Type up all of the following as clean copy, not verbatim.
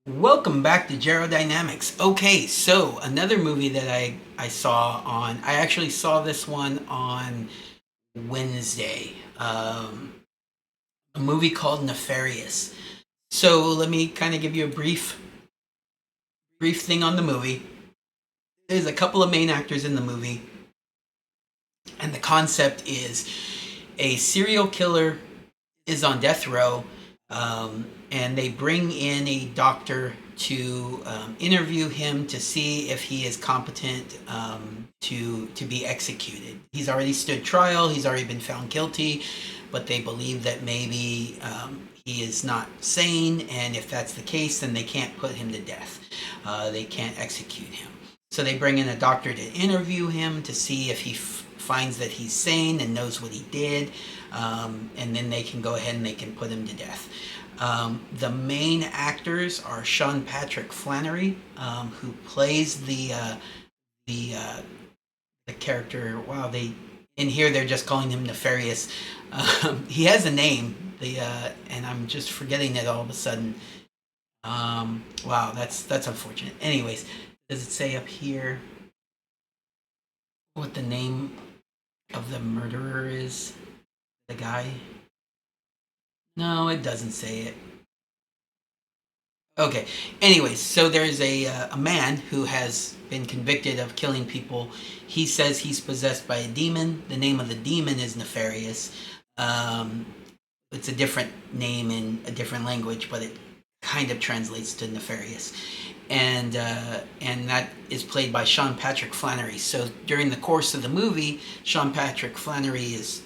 Welcome back to Dynamics. Okay, so another movie that I saw on, I actually saw this one on Wednesday. A movie called Nefarious. So let me kind of give you a brief thing on the movie. There's a couple of main actors in the movie, and the concept is a serial killer is on death row, and they bring in a doctor to interview him to see if he is competent to be executed. He's already stood trial. He's already been found guilty, but they believe that maybe he is not sane, and if that's the case, then they can't put him to death. They can't execute him. So they bring in a doctor to interview him to see if he finds that he's sane and knows what he did, and then they can go ahead and they can put him to death. The main actors are Sean Patrick Flannery, who plays the character. Wow, they in here they're just calling him Nefarious. He has a name, and I'm just forgetting it all of a sudden. Wow, that's unfortunate. Anyways, does it say up here what the name of the murderer is? The guy? No, it doesn't say it. Okay. Anyways, so there's a man who has been convicted of killing people. He says he's possessed by a demon. The name of the demon is Nefarious. Um, it's a different name in a different language, but it kind of translates to Nefarious. And that is played by Sean Patrick Flannery. So during the course of the movie, Sean Patrick Flannery is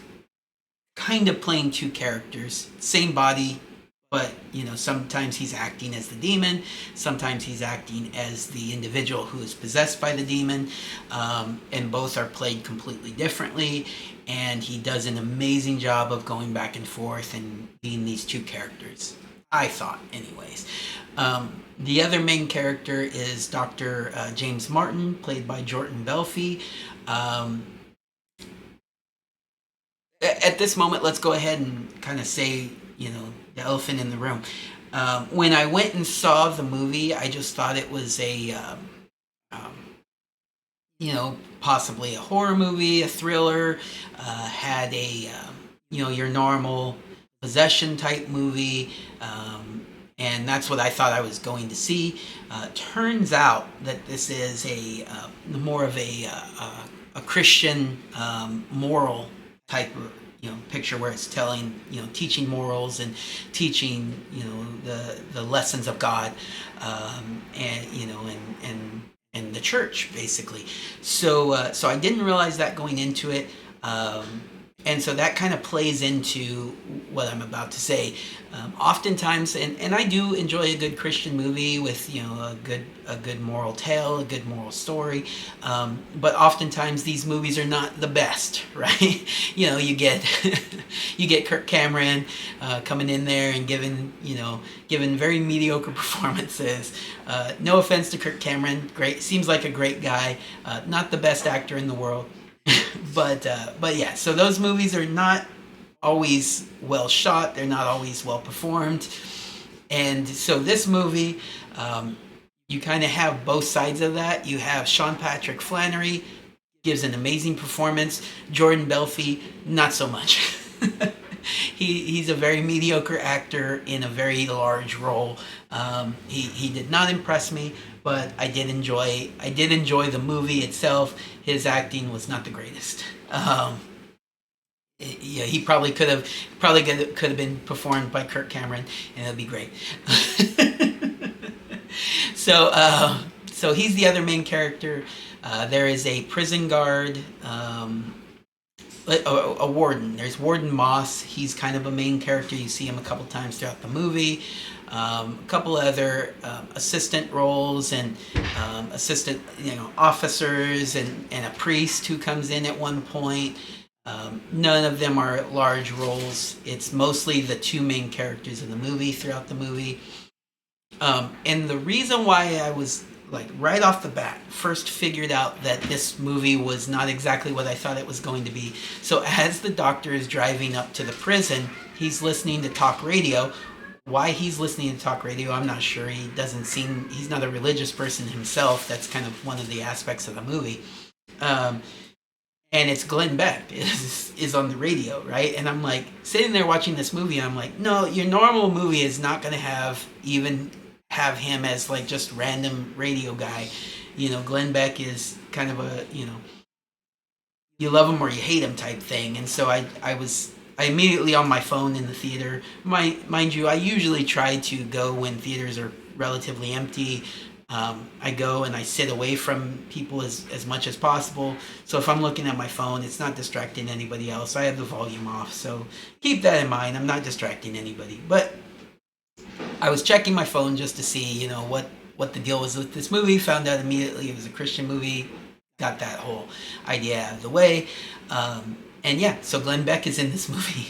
kind of playing two characters, same body, but sometimes he's acting as the demon, sometimes he's acting as the individual who is possessed by the demon, and both are played completely differently. And he does an amazing job of going back and forth and being these two characters, I thought, anyways. The other main character is Dr. James Martin, played by Jordan Belfi. At this moment, let's go ahead and kind of say, the elephant in the room. When I went and saw the movie, I just thought it was possibly a horror movie, a thriller, had your normal possession type movie, and that's what I thought I was going to see. Turns out that this is more of a Christian moral type of picture, where it's telling, teaching morals and teaching, the lessons of God, and the church, basically. So I didn't realize that going into it. And so that kind of plays into what I'm about to say. Oftentimes, and I do enjoy a good Christian movie with a good moral tale, a good moral story. But oftentimes these movies are not the best, right? You get you get Kirk Cameron coming in there and giving very mediocre performances. No offense to Kirk Cameron, seems like a great guy, not the best actor in the world. but yeah, so those movies are not always well shot. They're not always well performed. And so this movie, you kind of have both sides of that. You have Sean Patrick Flannery, gives an amazing performance. Jordan Belfi, not so much. He's a very mediocre actor in a very large role. He did not impress me, but I did enjoy the movie itself. His acting was not the greatest. He probably could have been performed by Kirk Cameron, and it'd be great. So he's the other main character. There is a prison guard. A warden. There's Warden Moss. He's kind of a main character. You see him a couple times throughout the movie. A couple other assistant roles and assistant, officers and a priest who comes in at one point. None of them are large roles. It's mostly the two main characters in the movie throughout the movie. And the reason why I was right off the bat first figured out that this movie was not exactly what I thought it was going to be. So as the doctor is driving up to the prison, he's listening to talk radio Why he's listening to talk radio, I'm not sure. He's not a religious person himself. That's kind of one of the aspects of the movie. Um, and it's Glenn Beck is on the radio, right? And I'm like sitting there watching this movie, and I'm like, no, your normal movie is not going to have him as like just random radio guy. Glenn Beck is kind of a you love him or you hate him type thing. And so I immediately on my phone in the theater. Mind you, I usually try to go when theaters are relatively empty. I go and I sit away from people as much as possible. So if I'm looking at my phone, it's not distracting anybody else. I have the volume off. So keep that in mind. I'm not distracting anybody. But I was checking my phone just to see, what the deal was with this movie. Found out immediately it was a Christian movie. Got that whole idea out of the way. And yeah, so Glenn Beck is in this movie.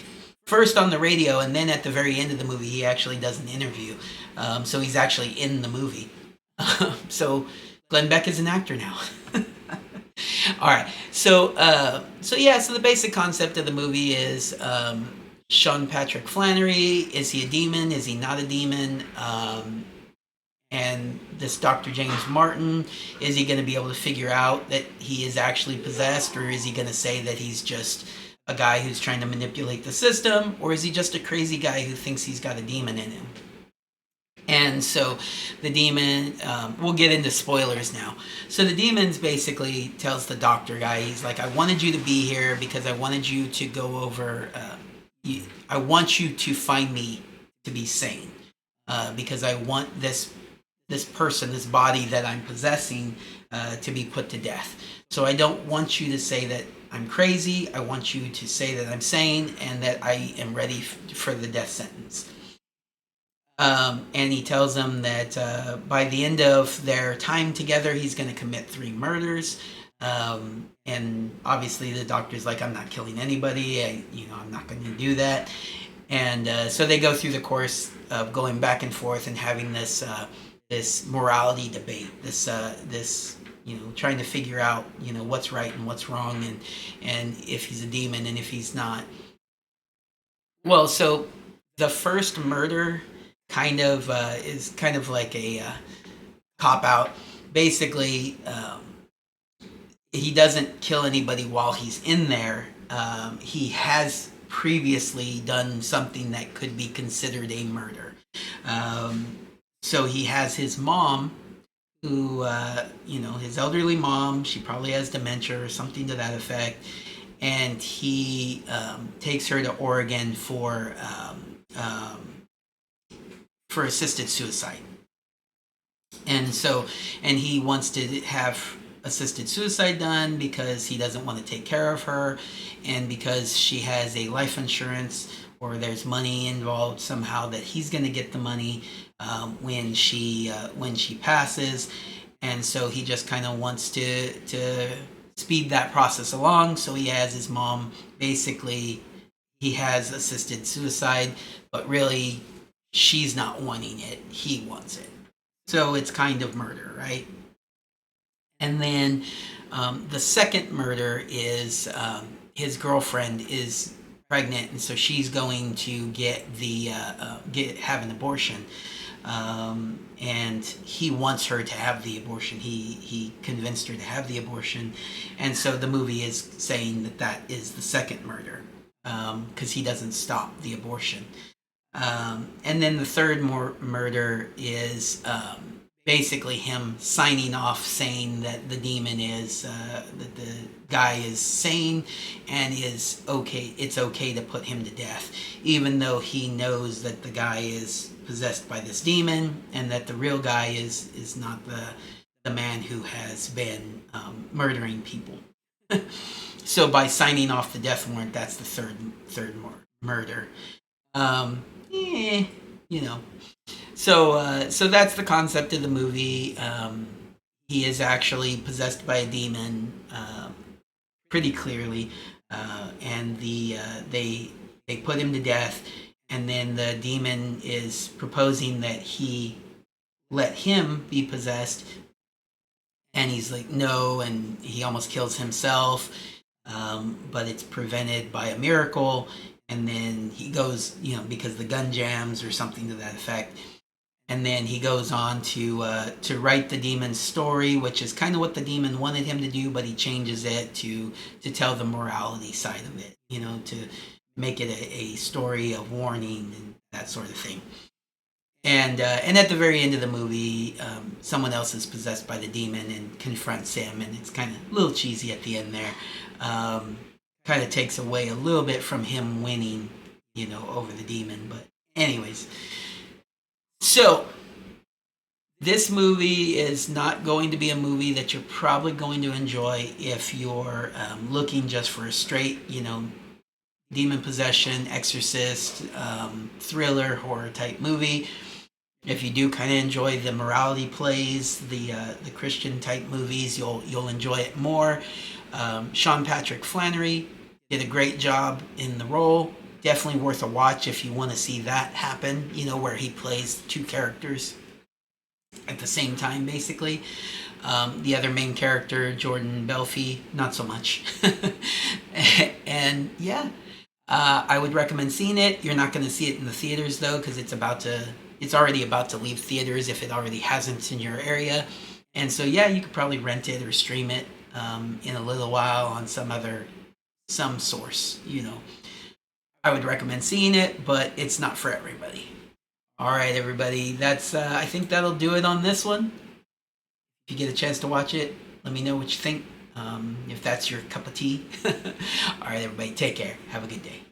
First on the radio, and then at the very end of the movie, he actually does an interview. So he's actually in the movie. So Glenn Beck is an actor now. All right. So the basic concept of the movie is Sean Patrick Flannery. Is he a demon? Is he not a demon? And this Dr. James Martin, is he going to be able to figure out that he is actually possessed, or is he going to say that he's just a guy who's trying to manipulate the system, or is he just a crazy guy who thinks he's got a demon in him? And so the demon, we'll get into spoilers now. So the demon's basically tells the doctor guy, he's like, I wanted you to be here because I wanted you to go over, I want you to find me to be sane. Because I want this person, this body that I'm possessing, to be put to death. So I don't want you to say that I'm crazy. I want you to say that I'm sane and that I am ready for the death sentence. And he tells them that by the end of their time together, he's going to commit 3 murders. And obviously the doctor's like, I'm not killing anybody. I'm not going to do that. And so they go through the course of going back and forth and having this morality debate, this trying to figure out what's right and what's wrong, and if he's a demon and if he's not. Well, so the first murder kind of is kind of like a cop out. Basically, he doesn't kill anybody while he's in there. He has previously done something that could be considered a murder. So he has his mom, who, his elderly mom, she probably has dementia or something to that effect, and he takes her to Oregon for assisted suicide. And he wants to have assisted suicide done because he doesn't want to take care of her, and because she has a life insurance, or there's money involved somehow that he's going to get the money when she passes. And so he just kind of wants to speed that process along. So he has his mom, basically he has assisted suicide, but really she's not wanting it, he wants it. So it's kind of murder, right? And then the second murder is his girlfriend is pregnant, and so she's going to have an abortion, and he wants her to have the abortion. He convinced her to have the abortion, and so the movie is saying that is the second murder, because he doesn't stop the abortion. And then the third murder is basically him signing off, saying that the demon is that the guy is sane and is okay. It's okay to put him to death, even though he knows that the guy is possessed by this demon, and that the real guy is not the man who has been murdering people. So by signing off the death warrant, that's the third murder. So that's the concept of the movie. He is actually possessed by a demon, pretty clearly, and they put him to death, and then the demon is proposing that he let him be possessed, and he's like, no, and he almost kills himself, but it's prevented by a miracle. and then he goes, because the gun jams or something to that effect. And then he goes on to write the demon's story, which is kind of what the demon wanted him to do, but he changes it to tell the morality side of it, to make it a story of warning and that sort of thing. And at the very end of the movie, someone else is possessed by the demon and confronts him, and it's kind of a little cheesy at the end there. Kind of takes away a little bit from him winning, over the demon. But anyways, so this movie is not going to be a movie that you're probably going to enjoy if you're looking just for a straight, demon possession, exorcist, thriller, horror type movie. If you do kind of enjoy the morality plays, the Christian type movies, you'll enjoy it more. Sean Patrick Flannery did a great job in the role. Definitely worth a watch if you want to see that happen. Where he plays two characters at the same time, basically. The other main character, Jordan Belfi, not so much. And yeah, I would recommend seeing it. You're not going to see it in the theaters though, because it's already about to leave theaters if it already hasn't in your area. And so yeah, you could probably rent it or stream it in a little while on some source. I would recommend seeing it, but it's not for everybody. All right, everybody. I think that'll do it on this one. If you get a chance to watch it, let me know what you think. If that's your cup of tea. All right, everybody. Take care. Have a good day.